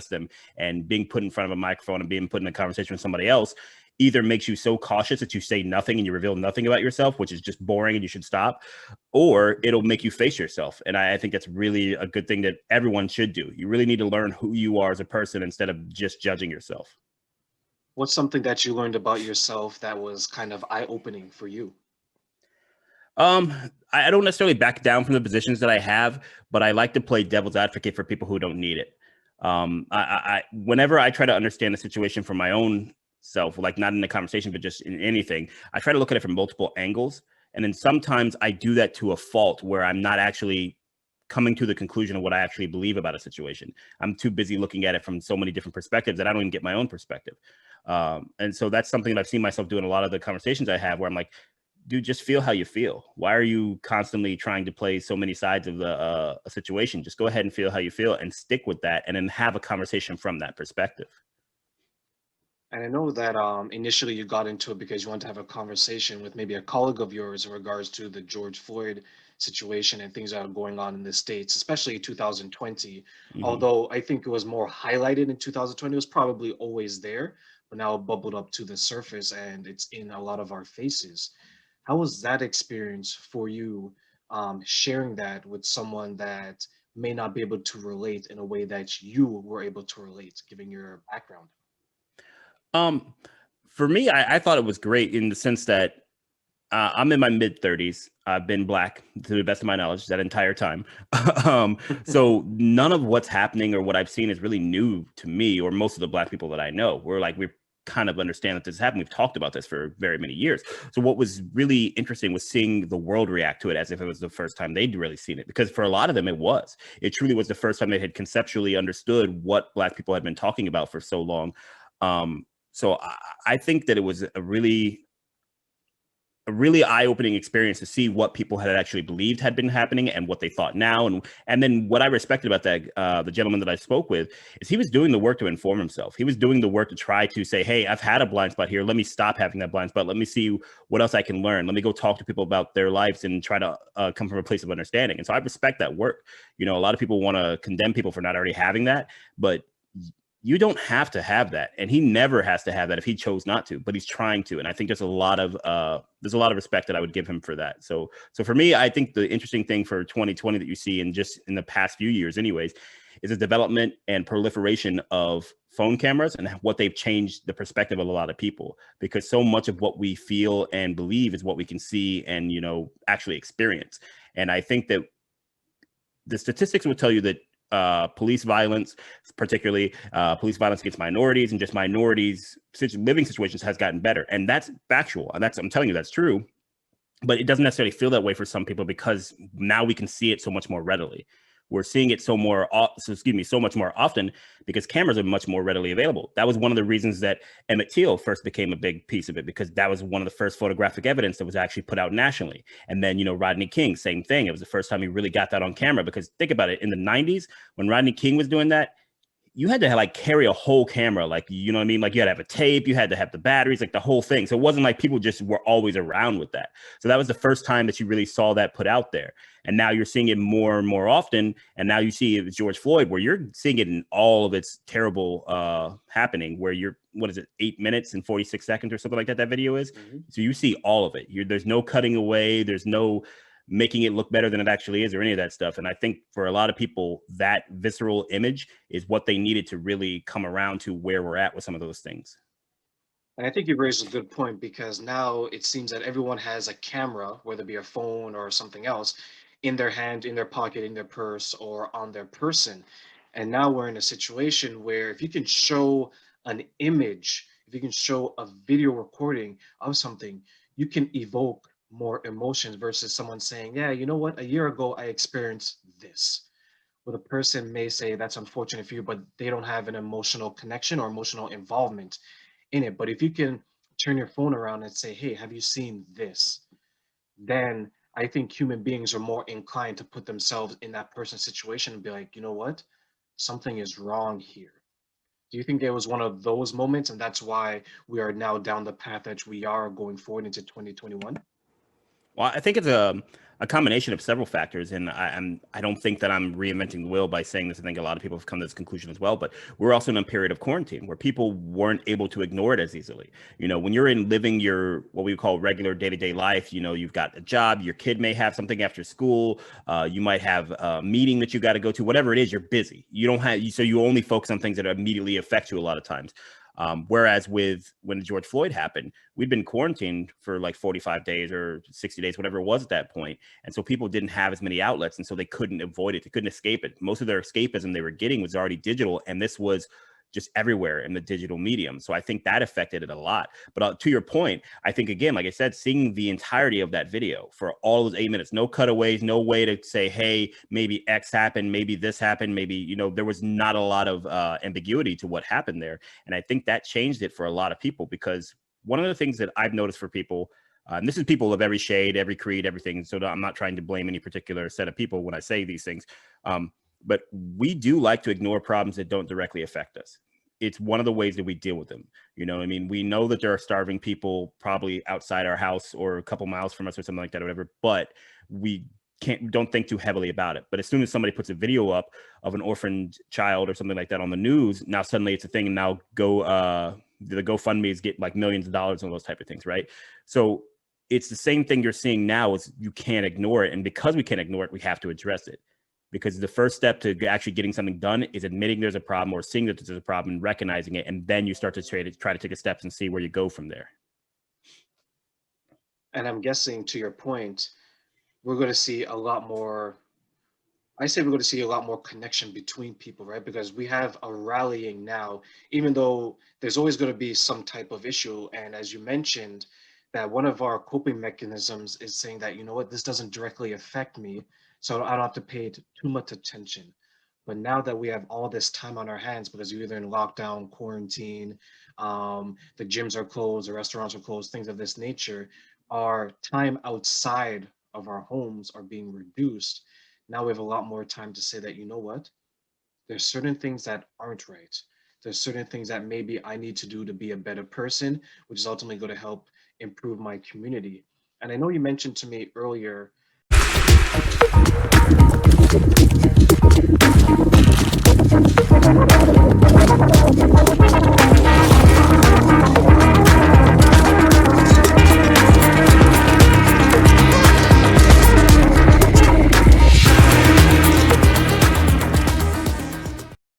address them. And being put in front of a microphone and being put in a conversation with somebody else either makes you so cautious that you say nothing and you reveal nothing about yourself, which is just boring and you should stop, or it'll make you face yourself. And I think that's really a good thing that everyone should do. You really need to learn who you are as a person instead of just judging yourself. What's something that you learned about yourself that was kind of eye-opening for you? Um, I don't necessarily back down from the positions that I have, but I like to play devil's advocate for people who don't need it. Whenever I try to understand the situation from my own self, like not in the conversation, but just in anything, I try to look at it from multiple angles. And then sometimes I do that to a fault where I'm not actually coming to the conclusion of what I actually believe about a situation. I'm too busy looking at it from so many different perspectives that I don't even get my own perspective. And so that's something that I've seen myself do in a lot of the conversations I have where I'm like, dude, just feel how you feel. Why are you constantly trying to play so many sides of the a situation? Just go ahead and feel how you feel and stick with that and then have a conversation from that perspective. And I know that initially you got into it because you wanted to have a conversation with maybe a colleague of yours in regards to the George Floyd situation and things that are going on in the States, especially 2020. Hmm. Although I think it was more highlighted in 2020, it was probably always there, but now it bubbled up to the surface and it's in a lot of our faces. How was that experience for you, sharing that with someone that may not be able to relate in a way that you were able to relate, given your background? Um, for me, I thought it was great in the sense that I'm in my mid 30s. I've been black to the best of my knowledge that entire time. So none of what's happening or what I've seen is really new to me or most of the black people that I know. We kind of understand that this is happening. We've talked about this for very many years. So what was really interesting was seeing the world react to it as if it was the first time they'd really seen it. Because for a lot of them, it was. It truly was the first time they had conceptually understood what black people had been talking about for so long. So I think that it was a really eye-opening experience to see what people had actually believed had been happening and what they thought now. And then what I respected about that the gentleman that I spoke with is he was doing the work to inform himself. He was doing the work to try to say, hey, I've had a blind spot here. Let me stop having that blind spot. Let me see what else I can learn. Let me go talk to people about their lives and try to come from a place of understanding. And so I respect that work. A lot of people want to condemn people for not already having that, but you don't have to have that, and he never has to have that if he chose not to, but he's trying to. And I think there's a lot of respect that I would give him for that. So for me, I think the interesting thing for 2020 that you see, and just in the past few years anyways, is the development and proliferation of phone cameras and what they've changed the perspective of a lot of people, because so much of what we feel and believe is what we can see and actually experience. And I think that the statistics would tell you that police violence, particularly police violence against minorities and just minorities living situations, has gotten better, and that's factual, and I'm telling you that's true. But it doesn't necessarily feel that way for some people because now we can see it so much more readily. We're seeing it so much more often because cameras are much more readily available. That was one of the reasons that Emmett Till first became a big piece of it, because that was one of the first photographic evidence that was actually put out nationally. And then, Rodney King, same thing. It was the first time he really got that on camera, because think about it, in the 90s, when Rodney King was doing that, you had to like carry a whole camera, like, you know what I mean? Like you had to have a tape, you had to have the batteries, like the whole thing. So it wasn't like people just were always around with that. So that was the first time that you really saw that put out there. And now you're seeing it more and more often. And now you see it with George Floyd, where you're seeing it in all of its terrible happening, where what is it, 8 minutes and 46 seconds or something like that, that video is. Mhm. So you see all of it. There's no cutting away. There's no making it look better than it actually is or any of that stuff. And I think for a lot of people, that visceral image is what they needed to really come around to where we're at with some of those things. And I think you raised a good point because now it seems that everyone has a camera, whether it be a phone or something else, in their hand, in their pocket, in their purse, or on their person. And now we're in a situation where if you can show an image, if you can show a video recording of something, you can evoke more emotions versus someone saying, yeah, you know what, a year ago I experienced this. Well, the person may say that's unfortunate for you, but they don't have an emotional connection or emotional involvement in it. But if you can turn your phone around and say, hey, have you seen this? Then I think human beings are more inclined to put themselves in that person's situation and be like, you know what? Something is wrong here. Do you think there was one of those moments and that's why we are now down the path that we are going forward into 2021? Well, I think it's a combination of several factors, and I don't think that I'm reinventing the wheel by saying this. I think a lot of people have come to this conclusion as well. But we're also in a period of quarantine where people weren't able to ignore it as easily. You know, when you're in living your what we call regular day-to-day life, you know, you've got a job, your kid may have something after school, you might have a meeting that you got to go to, whatever it is, you're busy. You don't have so you only focus on things that immediately affect you a lot of times. Whereas with when George Floyd happened, we'd been quarantined for like 45 days or 60 days, whatever it was at that point. And so people didn't have as many outlets. And so they couldn't avoid it. They couldn't escape it. Most of their escapism they were getting was already digital. And this was just everywhere in the digital medium. So I think that affected it a lot. But to your point, I think, again, like I said, seeing the entirety of that video for all those 8 minutes, no cutaways, no way to say, hey, maybe X happened, maybe this happened, maybe, you know, there was not a lot of ambiguity to what happened there. And I think that changed it for a lot of people, because one of the things that I've noticed for people, and this is people of every shade, every creed, everything. So I'm not trying to blame any particular set of people when I say these things. But we do like to ignore problems that don't directly affect us. It's one of the ways that we deal with them. You know, I mean, we know that there are starving people probably outside our house or a couple miles from us or something like that or whatever, but we don't think too heavily about it. But as soon as somebody puts a video up of an orphaned child or something like that on the news, now suddenly it's a thing. And now the GoFundMe's get like millions of dollars on those type of things, right? So it's the same thing you're seeing now is you can't ignore it. And because we can't ignore it, we have to address it. Because the first step to actually getting something done is admitting there's a problem or seeing that there's a problem and recognizing it. And then you start to try to take a steps and see where you go from there. And I'm guessing, to your point, we're going to see a lot more. I say we're going to see a lot more connection between people, right? Because we have a rallying now, even though there's always going to be some type of issue. And as you mentioned, that one of our coping mechanisms is saying that, you know what, this doesn't directly affect me, so I don't have to pay too much attention. But now that we have all this time on our hands, because you're either in lockdown, quarantine, the gyms are closed, the restaurants are closed, things of this nature, our time outside of our homes are being reduced. Now we have a lot more time to say that, you know what, there's certain things that aren't right. There's certain things that maybe I need to do to be a better person, which is ultimately going to help improve my community. And I know you mentioned to me earlier